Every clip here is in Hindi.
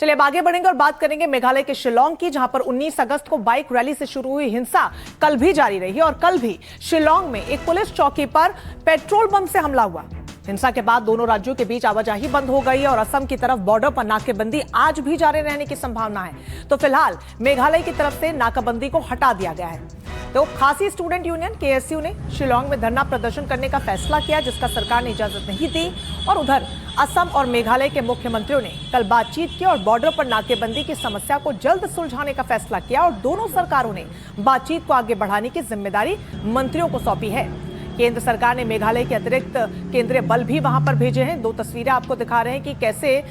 चलिए अब आगे बढ़ेंगे और बात करेंगे मेघालय के शिलांग की, जहां पर 19 अगस्त को बाइक रैली से शुरू हुई हिंसा कल भी जारी रही और कल भी शिलांग में एक पुलिस चौकी पर पेट्रोल बम से हमला हुआ। हिंसा के बाद दोनों राज्यों के बीच आवाजाही बंद हो गई और असम की तरफ बॉर्डर पर नाकेबंदी आज भी जारी रहने की संभावना है। तो फिलहाल मेघालय की तरफ से नाकाबंदी को हटा दिया गया है। तो खासी स्टूडेंट यूनियन केएसयू ने शिलांग में धरना प्रदर्शन करने का फैसला किया, जिसका सरकार ने इजाजत नहीं दी। और उधर असम और मेघालय के मुख्यमंत्रियों ने कल बातचीत की और बॉर्डर पर नाकेबंदी की समस्या को जल्द सुलझाने का फैसला किया और दोनों सरकारों ने बातचीत को आगे बढ़ाने की जिम्मेदारी मंत्रियों को सौंपी है। केंद्र सरकार ने मेघालय के अतिरिक्त केंद्रीय बल भी वहां पर भेजे हैं। 2 तस्वीरें आपको दिखा रहे हैं कि कैसे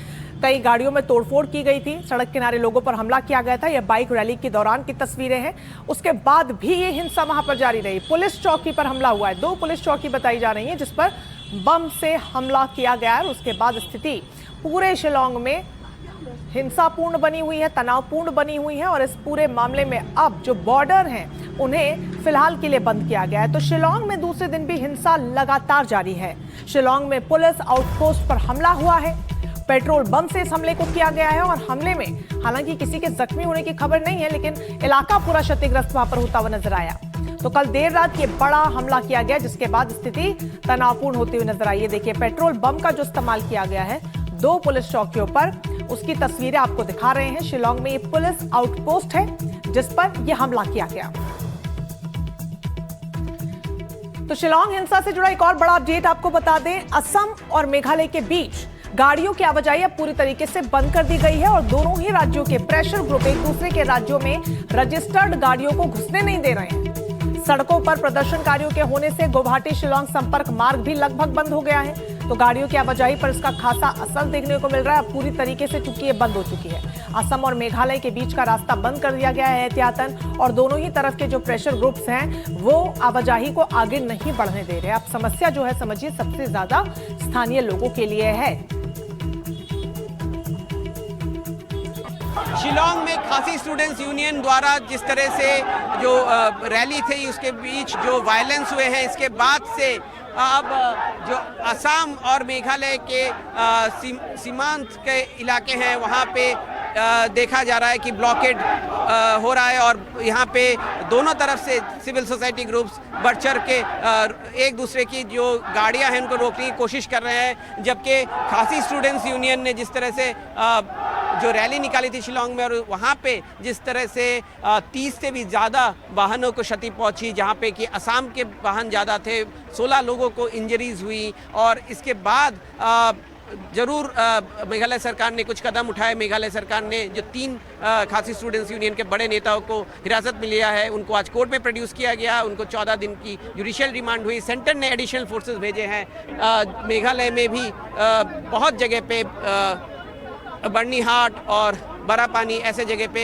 कई गाड़ियों में तोड़फोड़ की गई थी, सड़क किनारे लोगों पर हमला किया गया था। यह बाइक रैली के दौरान की तस्वीरें हैं। उसके बाद भी ये हिंसा वहां पर जारी रही। पुलिस चौकी पर हमला हुआ है। 2 पुलिस चौकी बताई जा रही है जिस पर बम से हमला किया गया है। उसके बाद स्थिति पूरे शिलांग में हिंसापूर्ण बनी हुई है, तनावपूर्ण बनी हुई है और इस पूरे मामले में अब जो बॉर्डर हैं उन्हें फिलहाल के लिए बंद किया गया है। तो शिलांग में दूसरे दिन भी हिंसा लगातार जारी है। शिलांग में पुलिस आउटपोस्ट पर हमला हुआ है, पेट्रोल बम से इस हमले को किया गया है और हमले में हालांकि किसी के जख्मी होने की खबर नहीं है, लेकिन इलाका पूरा क्षतिग्रस्त वहां पर होता हुआ नजर आया। तो कल देर रात ये बड़ा हमला किया गया, जिसके बाद स्थिति तनावपूर्ण होती हुई नजर आई है। देखिए पेट्रोल बम का जो इस्तेमाल किया गया है 2 पुलिस चौकियों पर, उसकी तस्वीरें आपको दिखा रहे हैं। शिलांग में ये पुलिस आउटपोस्ट है जिस पर यह हमला किया गया। तो शिलांग हिंसा से जुड़ा एक और बड़ा अपडेट आपको बता दें, असम और मेघालय के बीच गाड़ियों की आवाजाही अब पूरी तरीके से बंद कर दी गई है और दोनों ही राज्यों के प्रेशर ग्रुप एक दूसरे के राज्यों में रजिस्टर्ड गाड़ियों को घुसने नहीं दे रहे हैं। सड़कों पर प्रदर्शनकारियों के होने से गुवाहाटी शिलांग संपर्क मार्ग भी लगभग बंद हो गया है। तो गाड़ियों की आवाजाही पर इसका खासा असर देखने को मिल रहा है। अब पूरी तरीके से चूंकि ये बंद हो चुकी है, असम और मेघालय के बीच का रास्ता बंद कर दिया गया है एहतियातन, और दोनों ही तरफ के जो प्रेशर ग्रुप्स हैं वो आवाजाही को आगे नहीं बढ़ने दे रहे। अब समस्या जो है समझिए सबसे ज्यादा स्थानीय लोगों के लिए है। शिलांग में खासी स्टूडेंट्स यूनियन द्वारा जिस तरह से जो रैली थी उसके बीच जो वायलेंस हुए हैं, इसके बाद से अब जो असम और मेघालय के सीमांत के इलाके हैं वहाँ पे देखा जा रहा है कि ब्लॉकेड हो रहा है और यहाँ पे दोनों तरफ से सिविल सोसाइटी ग्रुप्स बढ़ चढ़ के एक दूसरे की जो गाड़ियाँ हैं उनको रोकने की कोशिश कर रहे हैं। जबकि खासी स्टूडेंट्स यूनियन ने जिस तरह से जो रैली निकाली थी शिलांग में और वहाँ पे जिस तरह से 30 से भी ज़्यादा वाहनों को क्षति पहुँची, जहाँ पे कि असम के वाहन ज़्यादा थे, 16 लोगों को इंजरीज हुई। और इसके बाद जरूर मेघालय सरकार ने कुछ कदम उठाए। मेघालय सरकार ने जो 3 खासी स्टूडेंट्स यूनियन के बड़े नेताओं को हिरासत में लिया है, उनको आज कोर्ट में प्रोड्यूस किया गया। उनको 14 दिन की जुडिशियल रिमांड हुई। सेंटर ने एडिशनल फोर्सेस भेजे हैं। मेघालय में भी बहुत जगह पे बर्नीहाट और बरापानी ऐसे जगह पे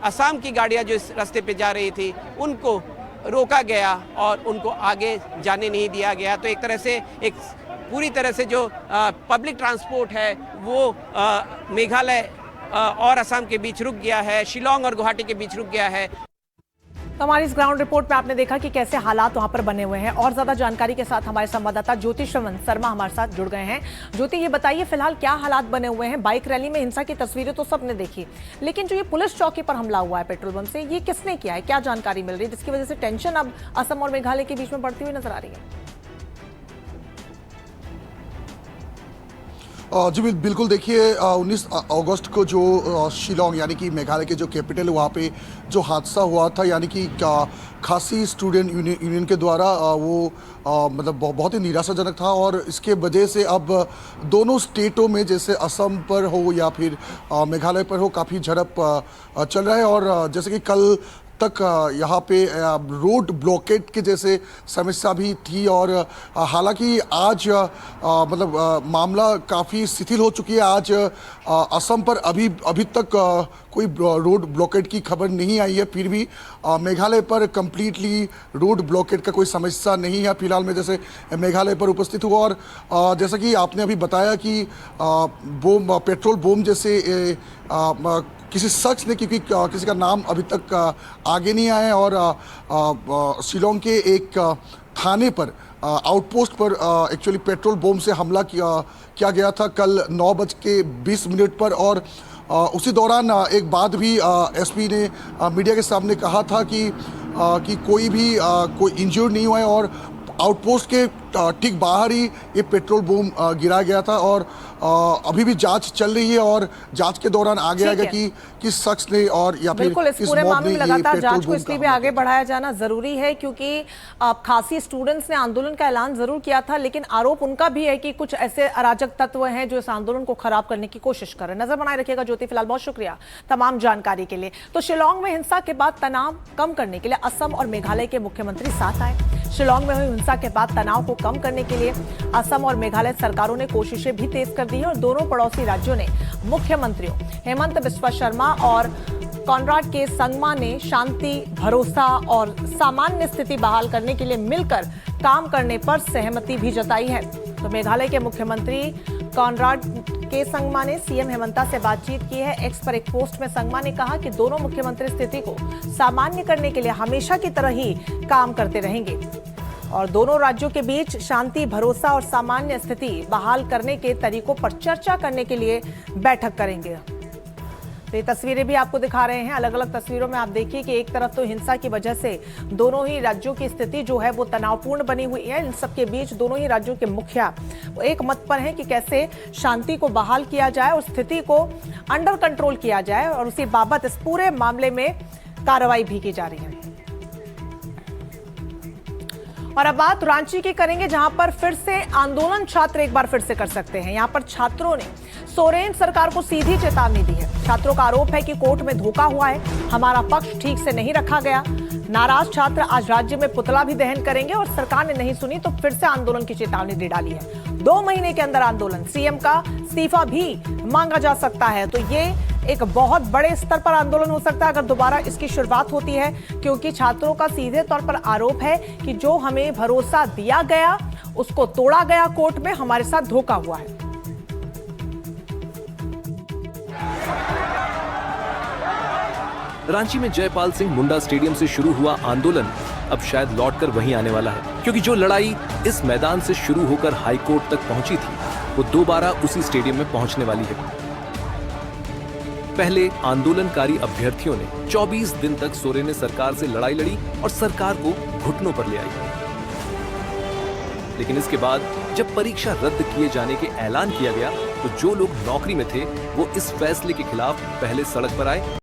असम की गाड़ियां जो इस रास्ते पे जा रही थी उनको रोका गया और उनको आगे जाने नहीं दिया गया। तो एक तरह से एक पूरी तरह से जो पब्लिक ट्रांसपोर्ट है वो मेघालय और असम के बीच रुक गया है, शिलांग और गुवाहाटी के बीच रुक गया है। तो हमारी इस ग्राउंड रिपोर्ट में आपने देखा कि कैसे हालात वहां पर बने हुए हैं और ज्यादा जानकारी के साथ हमारे संवाददाता ज्योति श्रवण शर्मा हमारे साथ जुड़ गए हैं। ज्योति, ये बताइए फिलहाल क्या हालात बने हुए हैं? बाइक रैली में हिंसा की तस्वीरें तो सबने देखी, लेकिन जो ये पुलिस चौकी पर हमला हुआ है पेट्रोल बम से, ये किसने किया है? क्या जानकारी मिल रही है जिसकी वजह से टेंशन अब असम और मेघालय के बीच में बढ़ती हुई नजर आ रही है? जी बिल्कुल, देखिए 19 अगस्त को जो शिलांग यानी कि मेघालय के जो कैपिटल है वहाँ पे जो हादसा हुआ था, यानी कि खासी स्टूडेंट यूनियन के द्वारा वो मतलब बहुत ही निराशाजनक था और इसके वजह से अब दोनों स्टेटों में जैसे असम पर हो या फिर मेघालय पर हो काफ़ी झड़प चल रहा है। और जैसे कि कल तक यहाँ पे रोड ब्लॉकेट के जैसे समस्या भी थी और हालांकि आज मतलब मामला काफ़ी शिथिल हो चुकी है। आज असम पर अभी तक कोई रोड ब्लॉकेट की खबर नहीं आई है, फिर भी मेघालय पर कम्प्लीटली रोड ब्लॉकेट का कोई समस्या नहीं है फिलहाल में जैसे मेघालय पर उपस्थित हुआ। और जैसा कि आपने अभी बताया कि पेट्रोल बम जैसे किसी शख्स ने, क्योंकि किसी का नाम अभी तक आगे नहीं आया, और शिलांग के एक थाने पर आउटपोस्ट पर एक्चुअली पेट्रोल बम से हमला किया गया था कल 9:20 पर। और उसी दौरान एक बात भी एसपी ने मीडिया के सामने कहा था कि कोई इंजर्ड नहीं हुआ है और आउटपोस्ट के ठीक बाहर ही ये पेट्रोल बम गिरा गया था और अभी भी जांच चल रही है और जांच के दौरान आगे आएगा कि किस शख्स ने और या फिर बिल्कुल, इस किस पूरे मौत मामले ने में ये लगातार पेट्रोल जांच को बम इसलिए का भी हमला आगे बढ़ाया जाना जरूरी है क्योंकि खासी स्टूडेंट्स ने आंदोलन का ऐलान जरूर किया था, लेकिन आरोप उनका भी है कि कुछ ऐसे अराजक तत्व हैं जो इस आंदोलन को खराब करने की कोशिश कर रहे हैं। नजर बनाए रखिएगा ज्योति, फिलहाल बहुत शुक्रिया तमाम जानकारी के लिए। तो शिलांग में हिंसा के बाद तनाव कम करने के लिए असम और मेघालय के मुख्यमंत्री साथ आए। शिलांग में हुई हिंसा के बाद तनाव को कम करने के लिए असम और मेघालय सरकारों ने कोशिशें भी तेज कर दी है और दोनों पड़ोसी राज्यों ने मुख्यमंत्रियों हेमंत बिस्वा शर्मा और कॉनराड के संगमा ने शांति, भरोसा और सामान्य स्थिति बहाल करने के लिए मिलकर काम करने पर सहमति भी जताई है। तो मेघालय के मुख्यमंत्री कॉनराड के संगमा ने सीएम हेमंता से बातचीत की है। एक्स पर एक पोस्ट में संगमा ने कहा कि दोनों मुख्यमंत्री स्थिति को सामान्य करने के लिए हमेशा की तरह ही काम करते रहेंगे और दोनों राज्यों के बीच शांति, भरोसा और सामान्य स्थिति बहाल करने के तरीकों पर चर्चा करने के लिए बैठक करेंगे। तो ये तस्वीरें भी आपको दिखा रहे हैं। अलग अलग तस्वीरों में आप देखिए कि एक तरफ तो हिंसा की वजह से दोनों ही राज्यों की स्थिति जो है वो तनावपूर्ण बनी हुई है। इन सबके बीच दोनों ही राज्यों के मुखिया एक मत पर हैं कि कैसे शांति को बहाल किया जाए और स्थिति को अंडर कंट्रोल किया जाए और उसी बाबत इस पूरे मामले में कार्रवाई भी की जा रही है। और अब बात रांची की करेंगे, जहां पर फिर से आंदोलन छात्र एक बार फिर से कर सकते हैं। यहां पर छात्रों ने सोरेन सरकार को सीधी चेतावनी दी है। छात्रों का आरोप है कि कोर्ट में धोखा हुआ है, हमारा पक्ष ठीक से नहीं रखा गया। नाराज छात्र आज राज्य में पुतला भी दहन करेंगे और सरकार ने नहीं सुनी तो फिर से आंदोलन की चेतावनी दे डाली है। 2 महीने के अंदर आंदोलन, सीएम का इस्तीफा भी मांगा जा सकता है। तो ये एक बहुत बड़े स्तर पर आंदोलन हो सकता है अगर दोबारा इसकी शुरुआत होती है, क्योंकि छात्रों का सीधे तौर पर आरोप है कि जो हमें भरोसा दिया गया उसको तोड़ा गया, कोर्ट में हमारे साथ धोखा हुआ है। रांची में जयपाल सिंह मुंडा स्टेडियम से शुरू हुआ आंदोलन अब शायद लौटकर वहीं आने वाला है, क्योंकि जो लड़ाई इस मैदान से शुरू होकर हाई कोर्ट तक पहुंची थी वो दोबारा उसी स्टेडियम में पहुंचने वाली है। पहले आंदोलनकारी अभ्यर्थियों ने 24 दिन तक सोरेन सरकार से लड़ाई लड़ी और सरकार को घुटनों पर ले आई। लेकिन इसके बाद जब परीक्षा रद्द किए जाने के ऐलान किया गया तो जो लोग नौकरी में थे वो इस फैसले के खिलाफ पहले सड़क पर आए